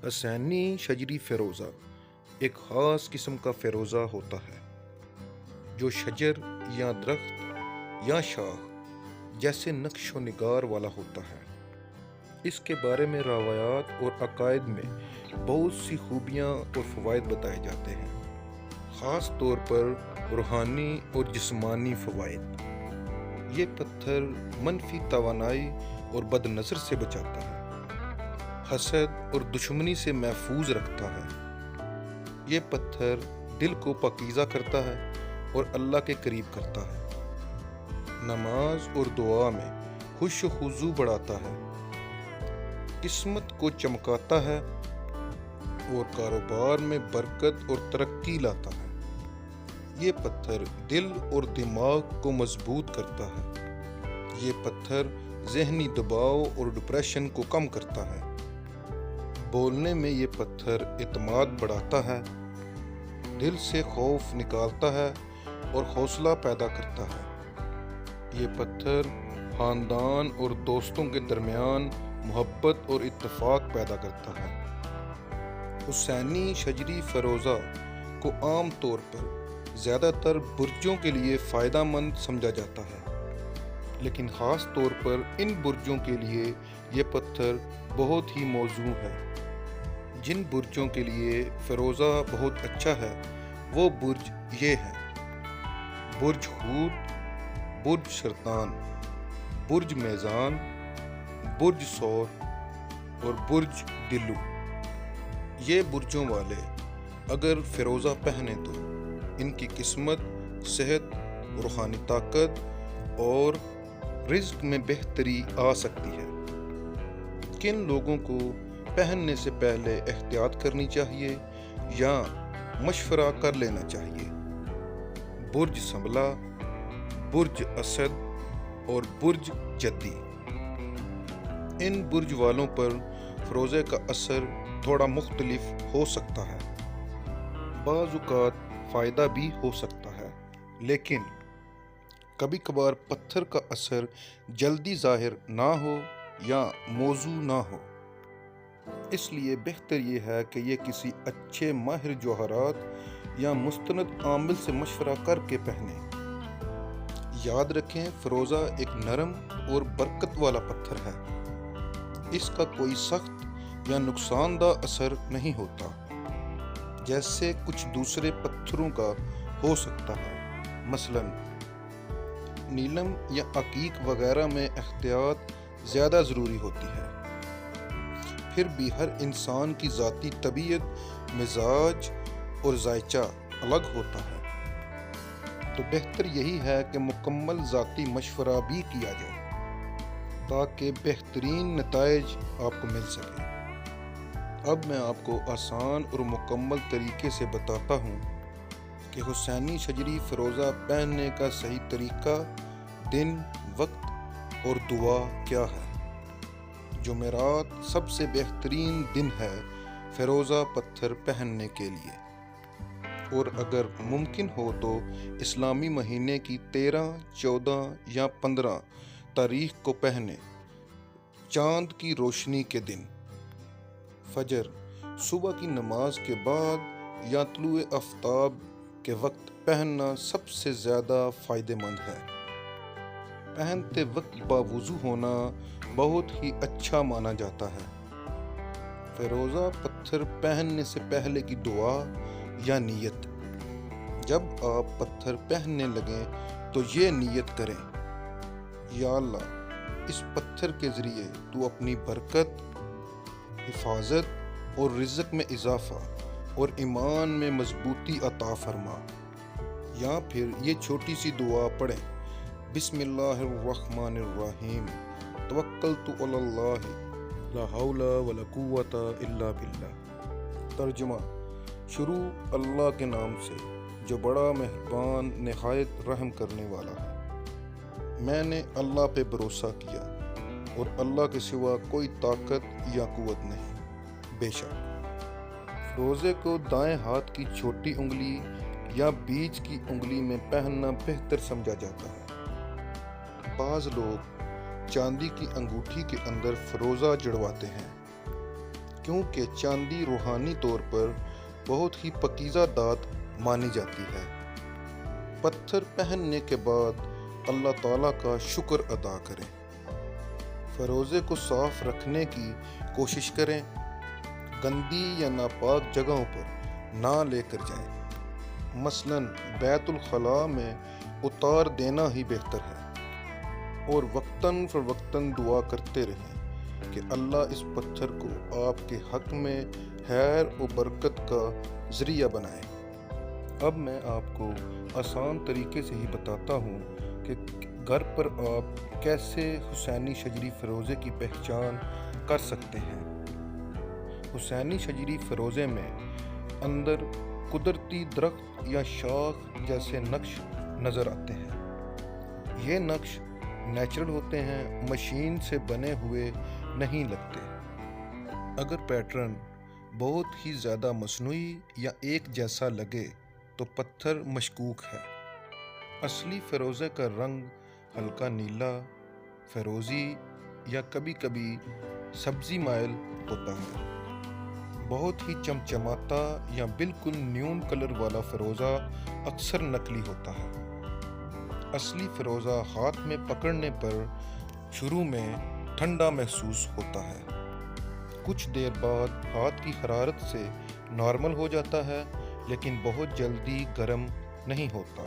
حسینی شجری فیروزہ ایک خاص قسم کا فیروزہ ہوتا ہے جو شجر یا درخت یا شاخ جیسے نقش و نگار والا ہوتا ہے۔ اس کے بارے میں روایات اور عقائد میں بہت سی خوبیاں اور فوائد بتائے جاتے ہیں، خاص طور پر روحانی اور جسمانی فوائد۔ یہ پتھر منفی توانائی اور بد نظر سے بچاتا ہے، حسد اور دشمنی سے محفوظ رکھتا ہے۔ یہ پتھر دل کو پاکیزہ کرتا ہے اور اللہ کے قریب کرتا ہے۔ نماز اور دعا میں خوش و خضوع بڑھاتا ہے، قسمت کو چمکاتا ہے اور کاروبار میں برکت اور ترقی لاتا ہے۔ یہ پتھر دل اور دماغ کو مضبوط کرتا ہے۔ یہ پتھر ذہنی دباؤ اور ڈپریشن کو کم کرتا ہے۔ بولنے میں یہ پتھر اعتماد بڑھاتا ہے، دل سے خوف نکالتا ہے اور حوصلہ پیدا کرتا ہے۔ یہ پتھر خاندان اور دوستوں کے درمیان محبت اور اتفاق پیدا کرتا ہے۔ حسینی شجری فیروزہ کو عام طور پر زیادہ تر برجوں کے لیے فائدہ مند سمجھا جاتا ہے، لیکن خاص طور پر ان برجوں کے لیے یہ پتھر بہت ہی موزوں ہے۔ جن برجوں کے لیے فیروزہ بہت اچھا ہے وہ برج یہ ہیں: برج حوت، برج سرطان، برج میزان، برج ثور اور برج دلو۔ یہ برجوں والے اگر فیروزہ پہنے تو ان کی قسمت، صحت، روحانی طاقت اور رزق میں بہتری آ سکتی ہے۔ کن لوگوں کو پہننے سے پہلے احتیاط کرنی چاہیے یا مشورہ کر لینا چاہیے؟ برج سنبلہ، برج اسد اور برج جدی۔ ان برج والوں پر فیروزے کا اثر تھوڑا مختلف ہو سکتا ہے، بعض اوقات فائدہ بھی ہو سکتا ہے، لیکن کبھی کبھار پتھر کا اثر جلدی ظاہر نہ ہو یا موزوں نہ ہو۔ اس لیے بہتر یہ ہے کہ یہ کسی اچھے ماہر جواہرات یا مستند عامل سے مشورہ کر کے پہنیں۔ یاد رکھیں، فیروزہ ایک نرم اور برکت والا پتھر ہے۔ اس کا کوئی سخت یا نقصان دہ اثر نہیں ہوتا جیسے کچھ دوسرے پتھروں کا ہو سکتا ہے۔ مثلا نیلم یا عقیق وغیرہ میں احتیاط زیادہ ضروری ہوتی ہے۔ پھر بھی ہر انسان کی ذاتی طبیعت، مزاج اور ذائقہ الگ ہوتا ہے، تو بہتر یہی ہے کہ مکمل ذاتی مشورہ بھی کیا جائے تاکہ بہترین نتائج آپ کو مل سکے۔ اب میں آپ کو آسان اور مکمل طریقے سے بتاتا ہوں کہ حسینی شجری فیروزہ پہننے کا صحیح طریقہ، دن، وقت اور دعا کیا ہے۔ جمعرات سب سے بہترین دن ہے فیروزہ پتھر پہننے کے لیے، اور اگر ممکن ہو تو اسلامی مہینے کی 13، 14 یا 15 تاریخ کو پہنیں، چاند کی روشنی کے دن۔ فجر، صبح کی نماز کے بعد یا طلوع آفتاب کے وقت پہننا سب سے زیادہ فائدہ مند ہے۔ پہنتے وقت باوضو ہونا بہت ہی اچھا مانا جاتا ہے۔ فیروزہ پتھر پہننے سے پہلے کی دعا یا نیت: جب آپ پتھر پہننے لگیں تو یہ نیت کریں: یا اللہ، اس پتھر کے ذریعے تو اپنی برکت، حفاظت اور رزق میں اضافہ اور ایمان میں مضبوطی عطا فرما۔ یا پھر یہ چھوٹی سی دعا پڑھیں: بسم اللہ الرحمن الرحیم، توکلت علی اللہ، لا حول ولا قوت الا باللہ۔ ترجمہ: شروع اللہ کے نام سے جو بڑا مہربان، نہایت رحم کرنے والا ہے۔ میں نے اللہ پہ بھروسہ کیا اور اللہ کے سوا کوئی طاقت یا قوت نہیں۔ بے شک فیروزے کو دائیں ہاتھ کی چھوٹی انگلی یا بیچ کی انگلی میں پہننا بہتر سمجھا جاتا ہے۔ بعض لوگ چاندی کی انگوٹھی کے اندر فیروزہ جڑواتے ہیں، کیونکہ چاندی روحانی طور پر بہت ہی پاکیزہ دھات مانی جاتی ہے۔ پتھر پہننے کے بعد اللہ تعالیٰ کا شکر ادا کریں۔ فیروزے کو صاف رکھنے کی کوشش کریں، گندی یا ناپاک جگہوں پر نہ لے کر جائیں۔ مثلاً بیت الخلاء میں اتار دینا ہی بہتر ہے، اور وقتاً فوقتاً دعا کرتے رہیں کہ اللہ اس پتھر کو آپ کے حق میں خیر و برکت کا ذریعہ بنائے۔ اب میں آپ کو آسان طریقے سے ہی بتاتا ہوں کہ گھر پر آپ کیسے حسینی شجری فیروزے کی پہچان کر سکتے ہیں۔ حسینی شجری فیروزے میں اندر قدرتی درخت یا شاخ جیسے نقش نظر آتے ہیں۔ یہ نقش نیچرل ہوتے ہیں، مشین سے بنے ہوئے نہیں لگتے۔ اگر پیٹرن بہت ہی زیادہ مصنوعی یا ایک جیسا لگے تو پتھر مشکوک ہے۔ اصلی فیروزے کا رنگ ہلکا نیلا، فیروزی یا کبھی کبھی سبزی مائل ہوتا ہے۔ بہت ہی چمچماتا یا بالکل نیون کلر والا فیروزہ اکثر نقلی ہوتا ہے۔ اصلی فیروزہ ہاتھ میں پکڑنے پر شروع میں ٹھنڈا محسوس ہوتا ہے، کچھ دیر بعد ہاتھ کی حرارت سے نارمل ہو جاتا ہے، لیکن بہت جلدی گرم نہیں ہوتا۔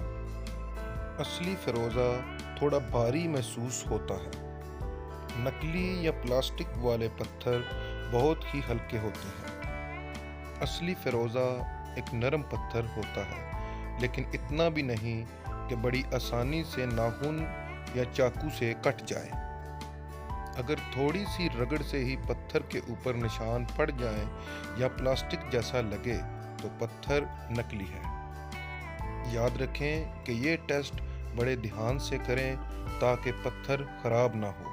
اصلی فیروزہ تھوڑا بھاری محسوس ہوتا ہے۔ نقلی یا پلاسٹک والے پتھر بہت ہی ہلکے ہوتے ہیں۔ اصلی فیروزہ ایک نرم پتھر ہوتا ہے، لیکن اتنا بھی نہیں کہ بڑی آسانی سے ناخن یا چاقو سے کٹ جائے۔ اگر تھوڑی سی رگڑ سے ہی پتھر کے اوپر نشان پڑ جائیں یا پلاسٹک جیسا لگے تو پتھر نقلی ہے۔ یاد رکھیں کہ یہ ٹیسٹ بڑے دھیان سے کریں تاکہ پتھر خراب نہ ہو۔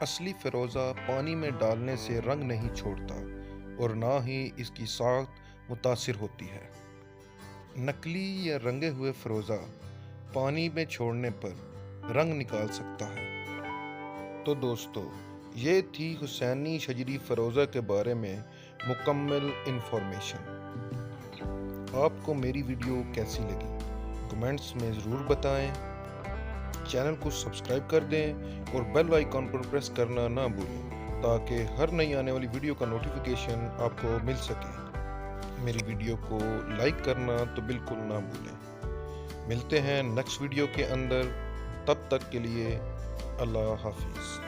اصلی فیروزہ پانی میں ڈالنے سے رنگ نہیں چھوڑتا اور نہ ہی اس کی ساخت متاثر ہوتی ہے۔ نقلی یا رنگے ہوئے فیروزہ پانی میں چھوڑنے پر رنگ نکال سکتا ہے۔ تو دوستو، یہ تھی حسینی شجری فیروزہ کے بارے میں مکمل انفارمیشن۔ آپ کو میری ویڈیو کیسی لگی؟ کمنٹس میں ضرور بتائیں۔ چینل کو سبسکرائب کر دیں اور بیل آئیکن پر پریس کرنا نہ بھولیں تاکہ ہر نئی آنے والی ویڈیو کا نوٹیفیکیشن آپ کو مل سکے۔ میری ویڈیو کو لائک کرنا تو بالکل نہ بھولیں۔ ملتے ہیں نیکسٹ ویڈیو کے اندر، تب تک کے لیے اللہ حافظ۔